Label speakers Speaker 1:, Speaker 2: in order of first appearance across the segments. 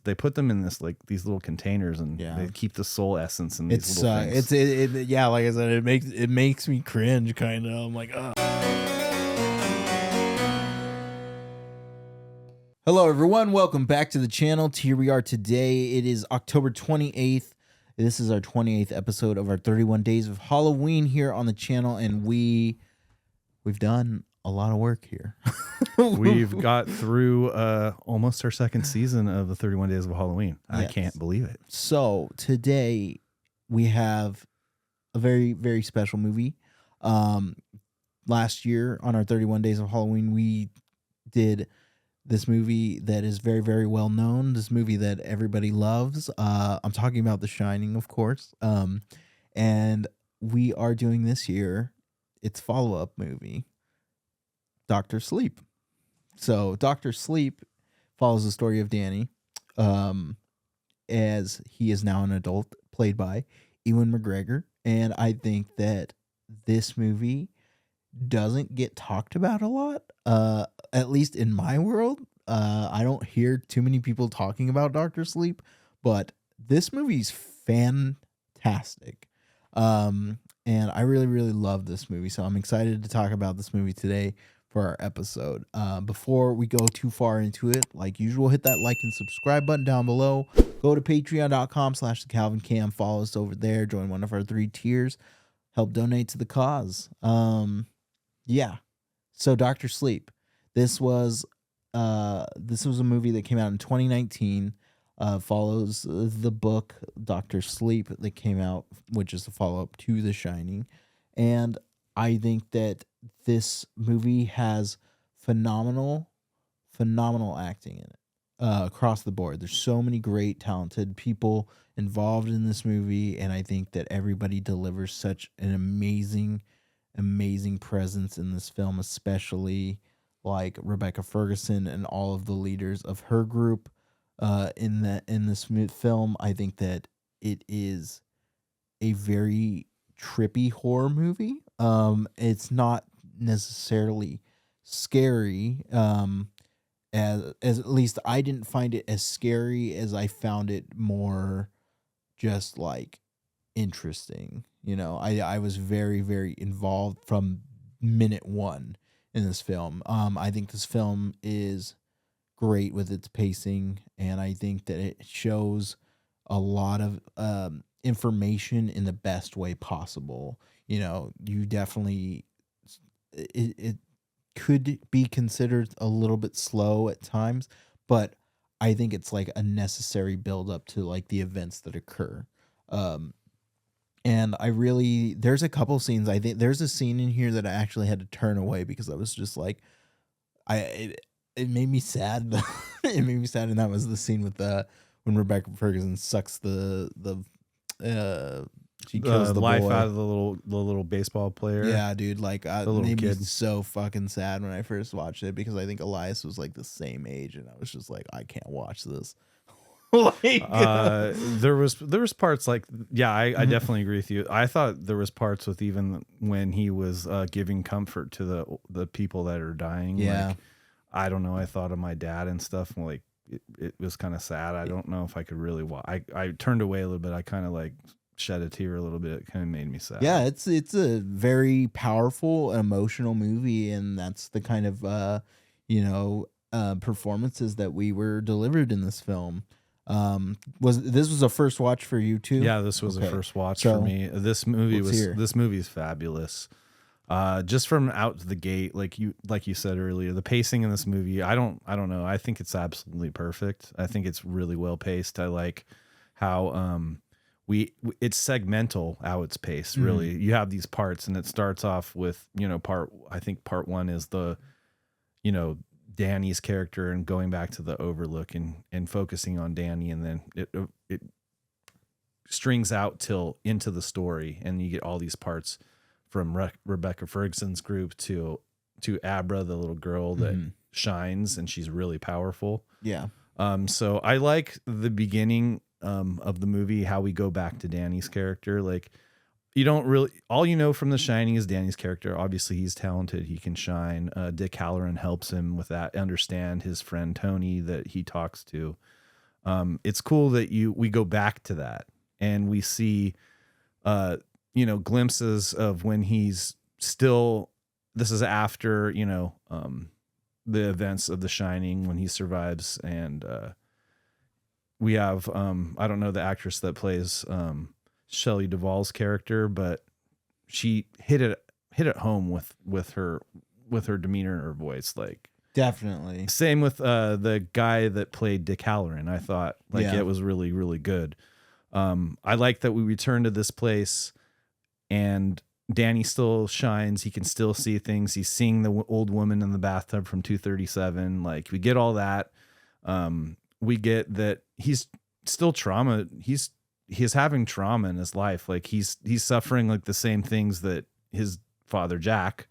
Speaker 1: they put them in this like these little containers, and they keep the soul essence in these little things.
Speaker 2: Yeah, like I said, it makes me cringe kind of. I'm like, oh. Hello everyone, welcome back to the channel. Here we are today. It is October 28th. This is our 28th episode of our 31 Days of Halloween here on the channel, and we've done a lot of work here.
Speaker 1: We've got through almost our second season of the 31 Days of Halloween. Yes. I can't believe it.
Speaker 2: So today we have a very, very special movie. Last year on our 31 Days of Halloween, we did this movie that is very, very well known. This movie that everybody loves. I'm talking about The Shining, of course. And we are doing this year its follow-up movie, Dr. Sleep. So Dr. Sleep follows the story of Danny, as he is now an adult, played by Ewan McGregor. And I think that this movie doesn't get talked about a lot, at least in my world. I don't hear too many people talking about Dr. Sleep, but this movie's fantastic. And I really, really love this movie. So I'm excited to talk about this movie today for our episode. Before we go too far into it, like usual, hit that like and subscribe button down below. Go to patreon.com/thecalvincam. Follow us over there. Join one of our 3 tiers. Help donate to the cause. Yeah. So Dr. Sleep. This was a movie that came out in 2019. Follows the book Dr. Sleep that came out, which is the follow-up to The Shining. And I think that this movie has phenomenal acting in it across the board. There's so many great, talented people involved in this movie, and I think that everybody delivers such an amazing presence in this film, especially like Rebecca Ferguson and all of the leaders of her group in this film. I think that it is a very trippy horror movie. It's not necessarily scary, as at least I didn't find it as scary as I found it more just like interesting. You know, I was very, very involved from minute one in this film. I think this film is great with its pacing, and I think that it shows a lot of information in the best way possible. You know, you definitely, it could be considered a little bit slow at times, but I think it's like a necessary build up to like the events that occur. And there's a couple scenes. I think there's a scene in here that I actually had to turn away because I was just like, it made me sad. It made me sad, and that was the scene with when Rebecca Ferguson sucks she kills the
Speaker 1: life
Speaker 2: boy
Speaker 1: out of the little baseball player.
Speaker 2: Yeah, dude. Like, it made
Speaker 1: kid.
Speaker 2: me so fucking sad when I first watched it because I think Elias was like the same age, and I was just like, I can't watch this.
Speaker 1: There was parts like, yeah, I definitely agree with you. I thought there was parts with even when he was giving comfort to the people that are dying.
Speaker 2: Yeah.
Speaker 1: Like, I don't know. I thought of my dad and stuff. And like, it was kind of sad. I don't know if I could really watch. I turned away a little bit. I kind of like shed a tear a little bit. It kind of made me sad.
Speaker 2: Yeah, it's a very powerful, emotional movie, and that's the kind of performances that we were delivered in this film. Was a first watch for you too?
Speaker 1: Yeah, this was a first watch for me. This movie is fabulous. Just from out the gate, like you said earlier, the pacing in this movie, I don't know. I think it's absolutely perfect. I think it's really well paced. I like how it's segmental how it's paced. Really, you have these parts, and it starts off with part 1 is the Danny's character and going back to the Overlook and focusing on Danny, and then it strings out till into the story, and you get all these parts from Rebecca Ferguson's group to Abra, the little girl that shines, and she's really powerful.
Speaker 2: Yeah.
Speaker 1: So I like the beginning of the movie, how we go back to Danny's character. Like, you don't really, all you know from The Shining is Danny's character. Obviously, he's talented. He can shine. Dick Halloran helps him with that, understand his friend Tony that he talks to. It's cool that we go back to that and we see, glimpses of when he's still, this is after, the events of The Shining when he survives. And, we have, I don't know the actress that plays, Shelley Duvall's character, but she hit it home with her demeanor and her voice. Like,
Speaker 2: definitely.
Speaker 1: Same with the guy that played Dick Halloran. I thought it was really, really good. I like that we return to this place and Danny still shines. He can still see things. He's seeing the old woman in the bathtub from 237. Like, we get all that. We get that he's still trauma. He's having trauma in his life. Like, he's suffering like the same things that his father Jack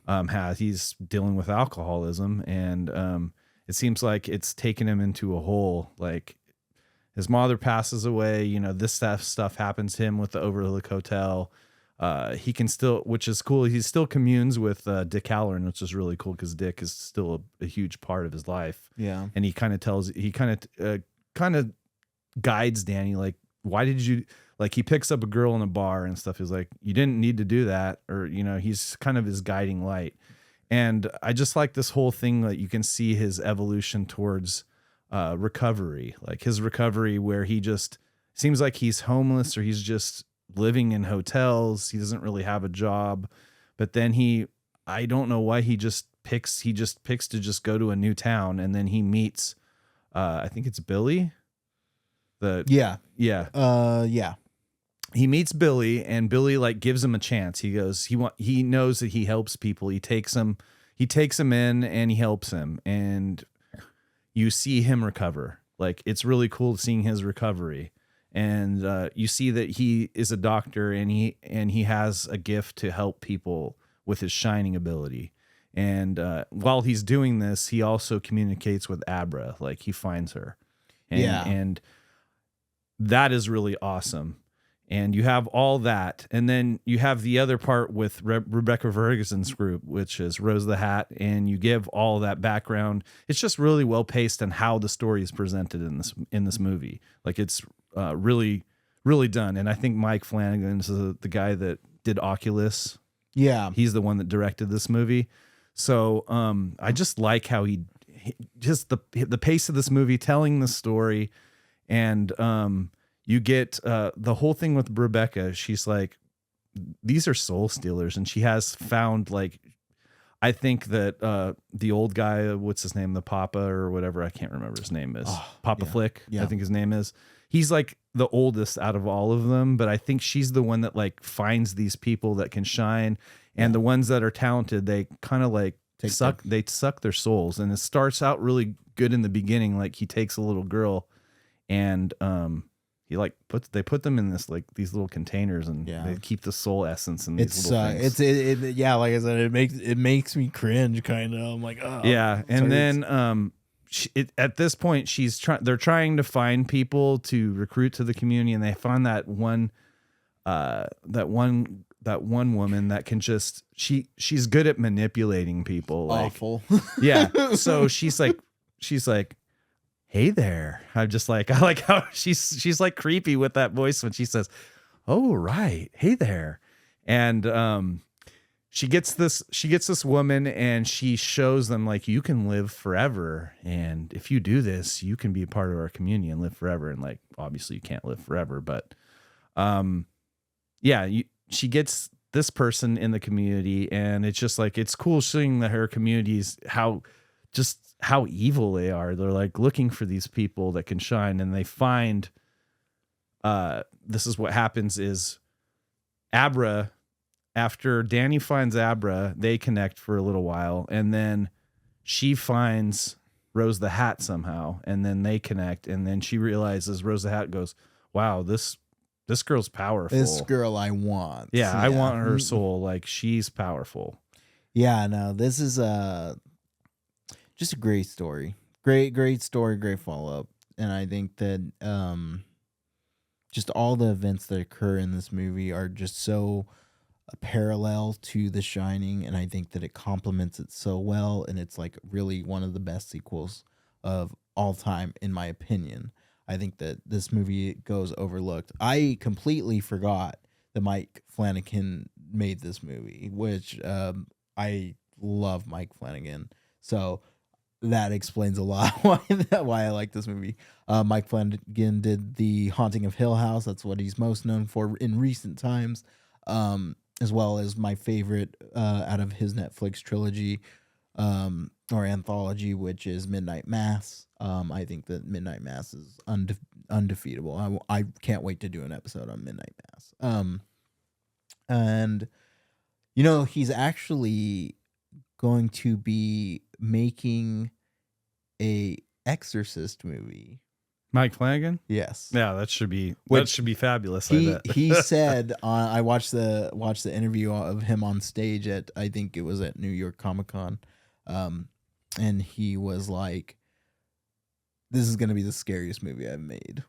Speaker 1: has. He's dealing with alcoholism, and it seems like it's taken him into a hole. Like, his mother passes away, this stuff happens to him with the Overlook Hotel. He can still, which is cool, he still communes with Dick Halloran, which is really cool because Dick is still a huge part of his life.
Speaker 2: Yeah.
Speaker 1: And he kind of guides Danny, like, why did you, like, he picks up a girl in a bar and stuff. He's like, you didn't need to do that. Or, he's kind of his guiding light. And I just like this whole thing that you can see his evolution towards recovery, like his recovery where he just seems like he's homeless or he's just living in hotels. He doesn't really have a job, but then I don't know why he just picks to just go to a new town. And then he meets, I think it's Billy. He meets Billy, and Billy like gives him a chance. He goes, he knows that he helps people. He takes him in and he helps him. And you see him recover. Like, it's really cool seeing his recovery. And you see that he is a doctor and he has a gift to help people with his shining ability. And while he's doing this, he also communicates with Abra. Like, he finds her. And that is really awesome. And you have all that. And then you have the other part with Rebecca Ferguson's group, which is Rose the Hat. And you give all that background. It's just really well paced on how the story is presented in this movie. Like, it's really, really done. And I think Mike Flanagan is the guy that did Oculus.
Speaker 2: Yeah.
Speaker 1: He's the one that directed this movie. So I just like how he just the pace of this movie, telling the story. And you get the whole thing with Rebecca. She's like, these are soul stealers. And she has found, like, I think that the old guy, what's his name? The Papa or whatever. I can't remember his name is. Papa Flick, I think his name is. He's like the oldest out of all of them. But I think she's the one that like finds these people that can shine. And the ones that are talented, they kind of like suck their souls. And it starts out really good in the beginning. Like, he takes a little girl and he like they put them in these little containers, and they keep the soul essence in these little things.
Speaker 2: Like I said, it makes me cringe kind of. I'm like, oh
Speaker 1: yeah. And then at this point they're trying to find people to recruit to the community, and they find that one woman that can just she's good at manipulating people.
Speaker 2: Awful.
Speaker 1: Yeah. So she's like, hey there. I like how she's like creepy with that voice when she says, oh, right. Hey there. And she gets this woman, and she shows them, like, you can live forever. And if you do this, you can be a part of our community and live forever. And like, obviously you can't live forever, but she gets this person in the community, and it's just like, it's cool seeing that her communities, how evil they are. They're like looking for these people that can shine, and they find this is what happens is Abra, after Danny finds Abra, they connect for a little while, and then she finds Rose the Hat somehow, and then they connect, and then she realizes, Rose the Hat goes, wow, this girl's powerful.
Speaker 2: This girl I want.
Speaker 1: Yeah, I want her soul. Like, she's powerful.
Speaker 2: Yeah, no, this is just a great story. Great story, great follow-up. And I think that just all the events that occur in this movie are just so parallel to The Shining, and I think that it complements it so well, and it's like really one of the best sequels of all time, in my opinion. I think that this movie goes overlooked. I completely forgot that Mike Flanagan made this movie, which I love Mike Flanagan. So that explains a lot why I like this movie. Mike Flanagan did The Haunting of Hill House. That's what he's most known for in recent times, as well as my favorite out of his Netflix trilogy or anthology, which is Midnight Mass. I think that Midnight Mass is undefeatable. I can't wait to do an episode on Midnight Mass. And he's actually going to be making a Exorcist movie.
Speaker 1: Mike Flanagan?
Speaker 2: Yes.
Speaker 1: Yeah, that should be fabulous.
Speaker 2: He said I watched the interview of him on stage at, I think it was at New York Comic Con, and he was like, "This is gonna be the scariest movie I've made."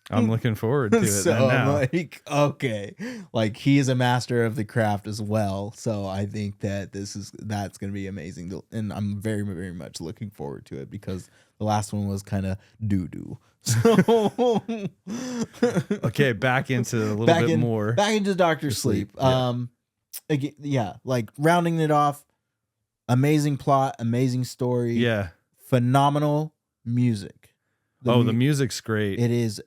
Speaker 1: I'm looking forward to it.
Speaker 2: So
Speaker 1: now.
Speaker 2: I'm like, okay, like he is a master of the craft as well. So I think that that's going to be amazing, and I'm very, very much looking forward to it because the last one was kind of doo doo. So
Speaker 1: okay, back into a little bit more.
Speaker 2: Back into Dr. Sleep. Again, like rounding it off. Amazing plot, amazing story.
Speaker 1: Yeah,
Speaker 2: phenomenal music.
Speaker 1: The music's great.
Speaker 2: It is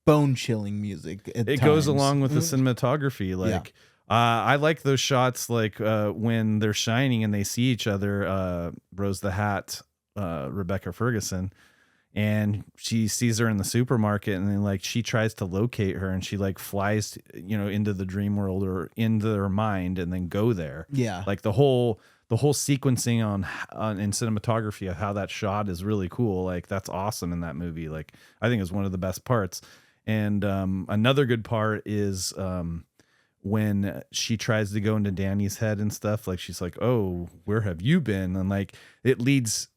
Speaker 2: bone-chilling music at times.
Speaker 1: Goes along with the cinematography. Like, I like those shots, like when they're shining and they see each other. Rose the Hat, Rebecca Ferguson, and she sees her in the supermarket, and then like she tries to locate her, and she like flies, into the dream world or into their mind, and then go there.
Speaker 2: Yeah,
Speaker 1: like the whole sequencing on in cinematography of how that shot is really cool. Like that's awesome in that movie. Like I think it's one of the best parts. And another good part is when she tries to go into Danny's head and stuff. Like she's like, "Oh, where have you been?" And like it leads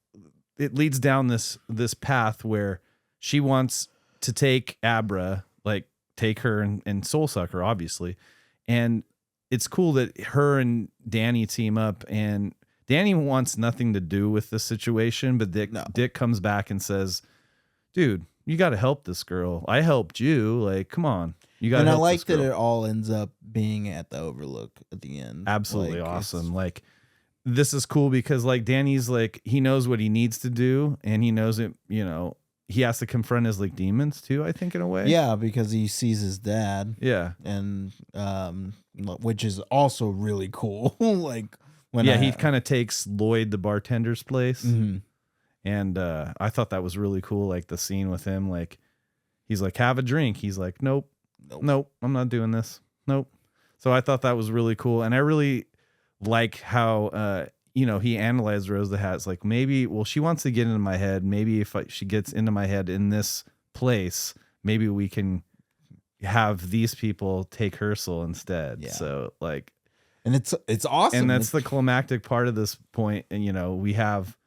Speaker 1: down this path where she wants to take Abra, like take her and soul suck her, obviously. And it's cool that her and Danny team up, and Danny wants nothing to do with the situation, but Dick comes back and says, "Dude, you got to help this girl. I helped you. Like, come on. You got to help this girl."
Speaker 2: And I like that it all ends up being at the Overlook at the end.
Speaker 1: Absolutely awesome. Like, this is cool because, like, Danny's, like, he knows what he needs to do, and he knows it, he has to confront his, like, demons, too, I think, in a way.
Speaker 2: Yeah, because he sees his dad.
Speaker 1: Yeah.
Speaker 2: And, which is also really cool. Like, when
Speaker 1: he kind of takes Lloyd, the bartender's place.
Speaker 2: Mm-hmm.
Speaker 1: And I thought that was really cool. Like the scene with him, like he's like, "Have a drink." He's like, Nope, I'm not doing this. Nope. So I thought that was really cool. And I really like how, he analyzed Rose the Hat. It's like, maybe, she wants to get into my head. Maybe if she gets into my head in this place, maybe we can have these people take her soul instead. Yeah. So like,
Speaker 2: and it's awesome.
Speaker 1: And that's the climactic part of this point. And, we have,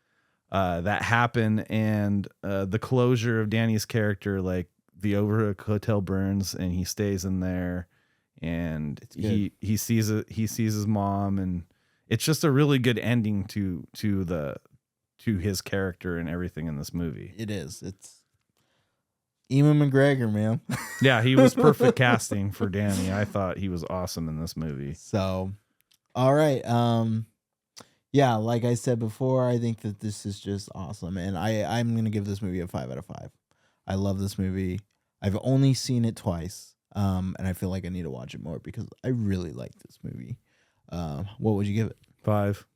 Speaker 1: that happen, and the closure of Danny's character, like the Overlook Hotel burns and he stays in there, and he sees his mom, and it's just a really good ending to his character and everything in this movie.
Speaker 2: It is. It's Ewan McGregor, man.
Speaker 1: Yeah, he was perfect casting for Danny. I thought he was awesome in this movie.
Speaker 2: So, all right. Yeah, like I said before, I think that this is just awesome. And I'm going to give this movie a 5 out of 5. I love this movie. I've only seen it twice. And I feel like I need to watch it more because I really like this movie. What would you give it?
Speaker 1: 5.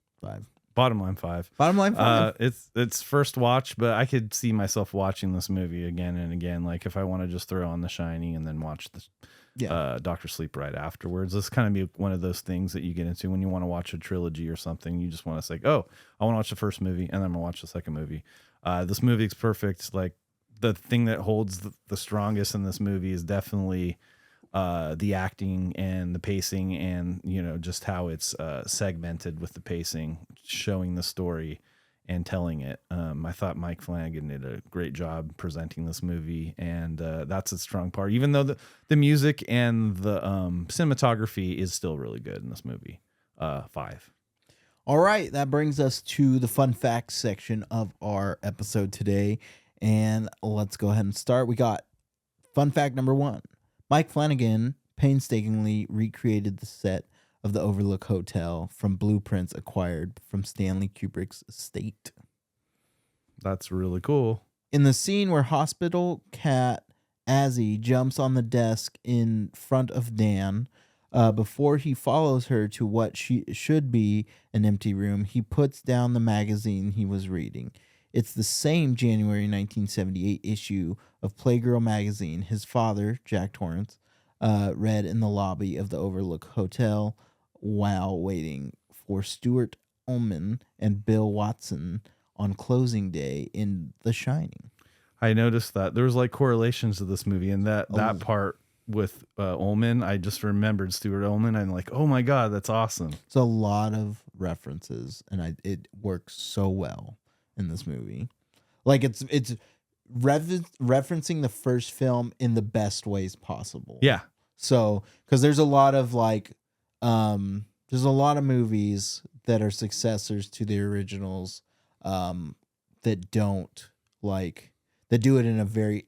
Speaker 1: Bottom line 5.
Speaker 2: Bottom line 5.
Speaker 1: It's first watch, but I could see myself watching this movie again and again. Like if I want to just throw on The Shining and then watch this. Dr. Sleep right afterwards. This kind of be one of those things that you get into when you want to watch a trilogy or something. You just want to say, "Oh, I want to watch the first movie, and then I'm gonna watch the second movie." This movie is perfect. Like the thing that holds the strongest in this movie is definitely the acting and the pacing, and just how it's segmented with the pacing, showing the story and telling it. I thought Mike Flanagan did a great job presenting this movie, and that's a strong part. Even though the music and the cinematography is still really good in this movie. 5.
Speaker 2: All right, that brings us to the fun facts section of our episode today. And let's go ahead and start. We got fun fact number 1. Mike Flanagan painstakingly recreated the set of the Overlook Hotel from blueprints acquired from Stanley Kubrick's estate.
Speaker 1: That's really cool.
Speaker 2: In the scene where hospital cat Azzy jumps on the desk in front of Dan, before he follows her to what should be an empty room, he puts down the magazine he was reading. It's the same January 1978 issue of Playgirl magazine his father, Jack Torrance, read in the lobby of the Overlook Hotel while waiting for Stuart Ullman and Bill Watson on closing day in The Shining.
Speaker 1: I noticed that there was like correlations to this movie, and that part with Ullman, I just remembered Stuart Ullman. I'm like, oh my god, that's awesome.
Speaker 2: It's a lot of references, and it works so well in this movie. Like it's referencing the first film in the best ways possible.
Speaker 1: Yeah.
Speaker 2: So, because there's a lot of there's a lot of movies that are successors to the originals, that don't that do it in a very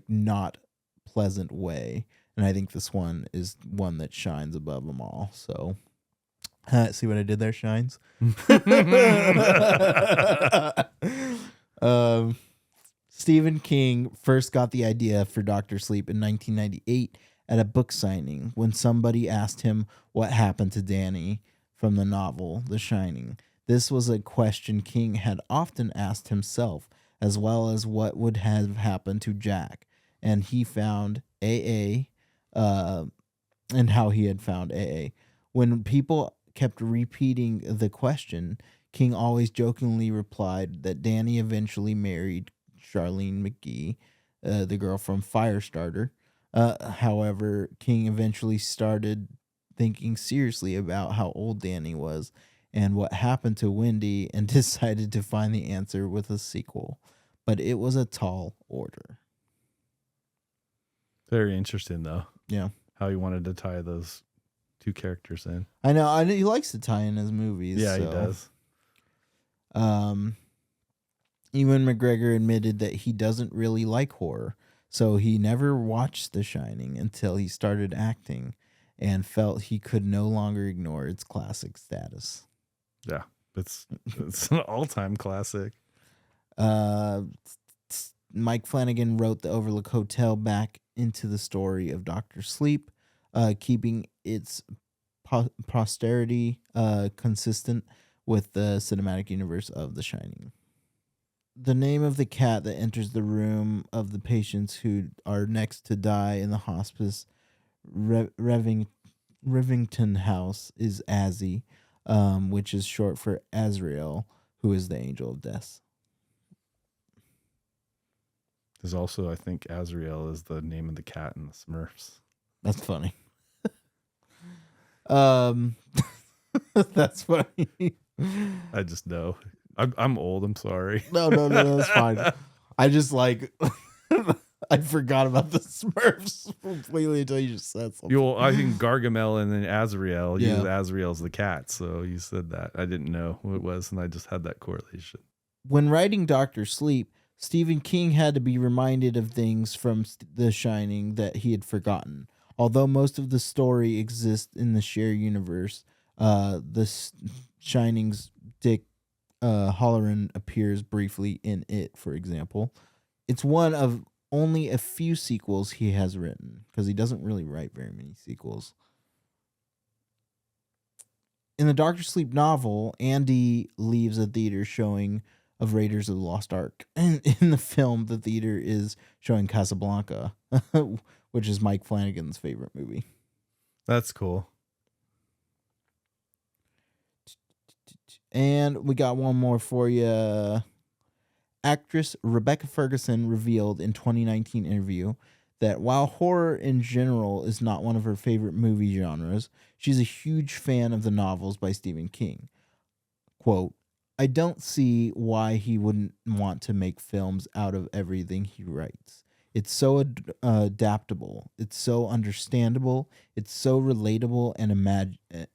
Speaker 2: not pleasant way, and I think this one is one that shines above them all. So, see what I did there, Shines? Stephen King first got the idea for Dr. Sleep in 1998 at a book signing when somebody asked him what happened to Danny from the novel The Shining. This was a question King had often asked himself, as well as what would have happened to Jack. And he found AA, and how he had found AA. When people kept repeating the question, King always jokingly replied that Danny eventually married Charlene McGee, the girl from Firestarter. However, King eventually started thinking seriously about how old Danny was and what happened to Wendy, and decided to find the answer with a sequel. But it was a tall order.
Speaker 1: Very interesting, though.
Speaker 2: Yeah.
Speaker 1: How he wanted to tie those two characters in.
Speaker 2: I know he likes to tie in his movies.
Speaker 1: Yeah,
Speaker 2: so.
Speaker 1: He does.
Speaker 2: Ewan McGregor admitted that he doesn't really like horror, so he never watched The Shining until he started acting and felt he could no longer ignore its classic status.
Speaker 1: Yeah, it's an all-time classic.
Speaker 2: Mike Flanagan wrote the Overlook Hotel back into the story of Dr. Sleep, keeping its posterity consistent with the cinematic universe of The Shining. The name of the cat that enters the room of the patients who are next to die in the hospice Rivington House is Azzy, which is short for Azrael, who is the angel of death.
Speaker 1: There's also, I think, Azrael is the name of the cat in the Smurfs.
Speaker 2: That's funny. That's funny.
Speaker 1: I just know. I'm old. I'm sorry.
Speaker 2: No, that's fine. I just I forgot about the Smurfs completely until you just said something.
Speaker 1: I think Gargamel and then Azrael. Yeah. Azrael's the cat, so you said that. I didn't know who it was, and I just had that correlation.
Speaker 2: When writing Dr. Sleep, Stephen King had to be reminded of things from The Shining that he had forgotten. Although most of the story exists in the shared universe, The Shining's Dick Hallorann appears briefly in it, for example. It's one of only a few sequels he has written, because he doesn't really write very many sequels. In the Dr. Sleep novel, Andy leaves a theater showing of Raiders of the Lost Ark. And in the film, the theater is showing Casablanca, which is Mike Flanagan's favorite movie.
Speaker 1: That's cool.
Speaker 2: And we got one more for you. Actress Rebecca Ferguson revealed in 2019 interview that while horror in general is not one of her favorite movie genres, she's a huge fan of the novels by Stephen King. Quote, I don't see why he wouldn't want to make films out of everything he writes. It's so adaptable. It's so understandable. It's so relatable and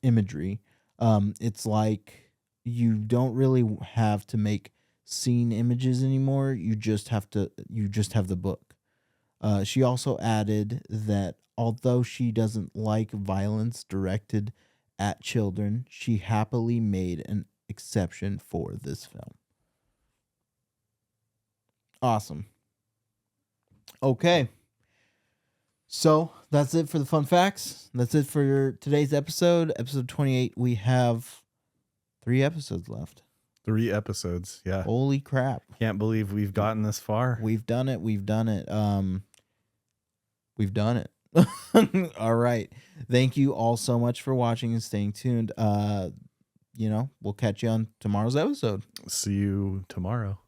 Speaker 2: imagery. It's like you don't really have to make scene images anymore. You just have the book. She also added that although she doesn't like violence directed at children, she happily made an exception for this film. Awesome. Okay. So that's it for the fun facts. That's it for today's episode. Episode 28. We have 3 episodes left.
Speaker 1: 3 episodes. Yeah.
Speaker 2: Holy crap.
Speaker 1: Can't believe we've gotten this far.
Speaker 2: We've done it. We've done it. All right. Thank you all so much for watching and staying tuned. We'll catch you on tomorrow's episode.
Speaker 1: See you tomorrow.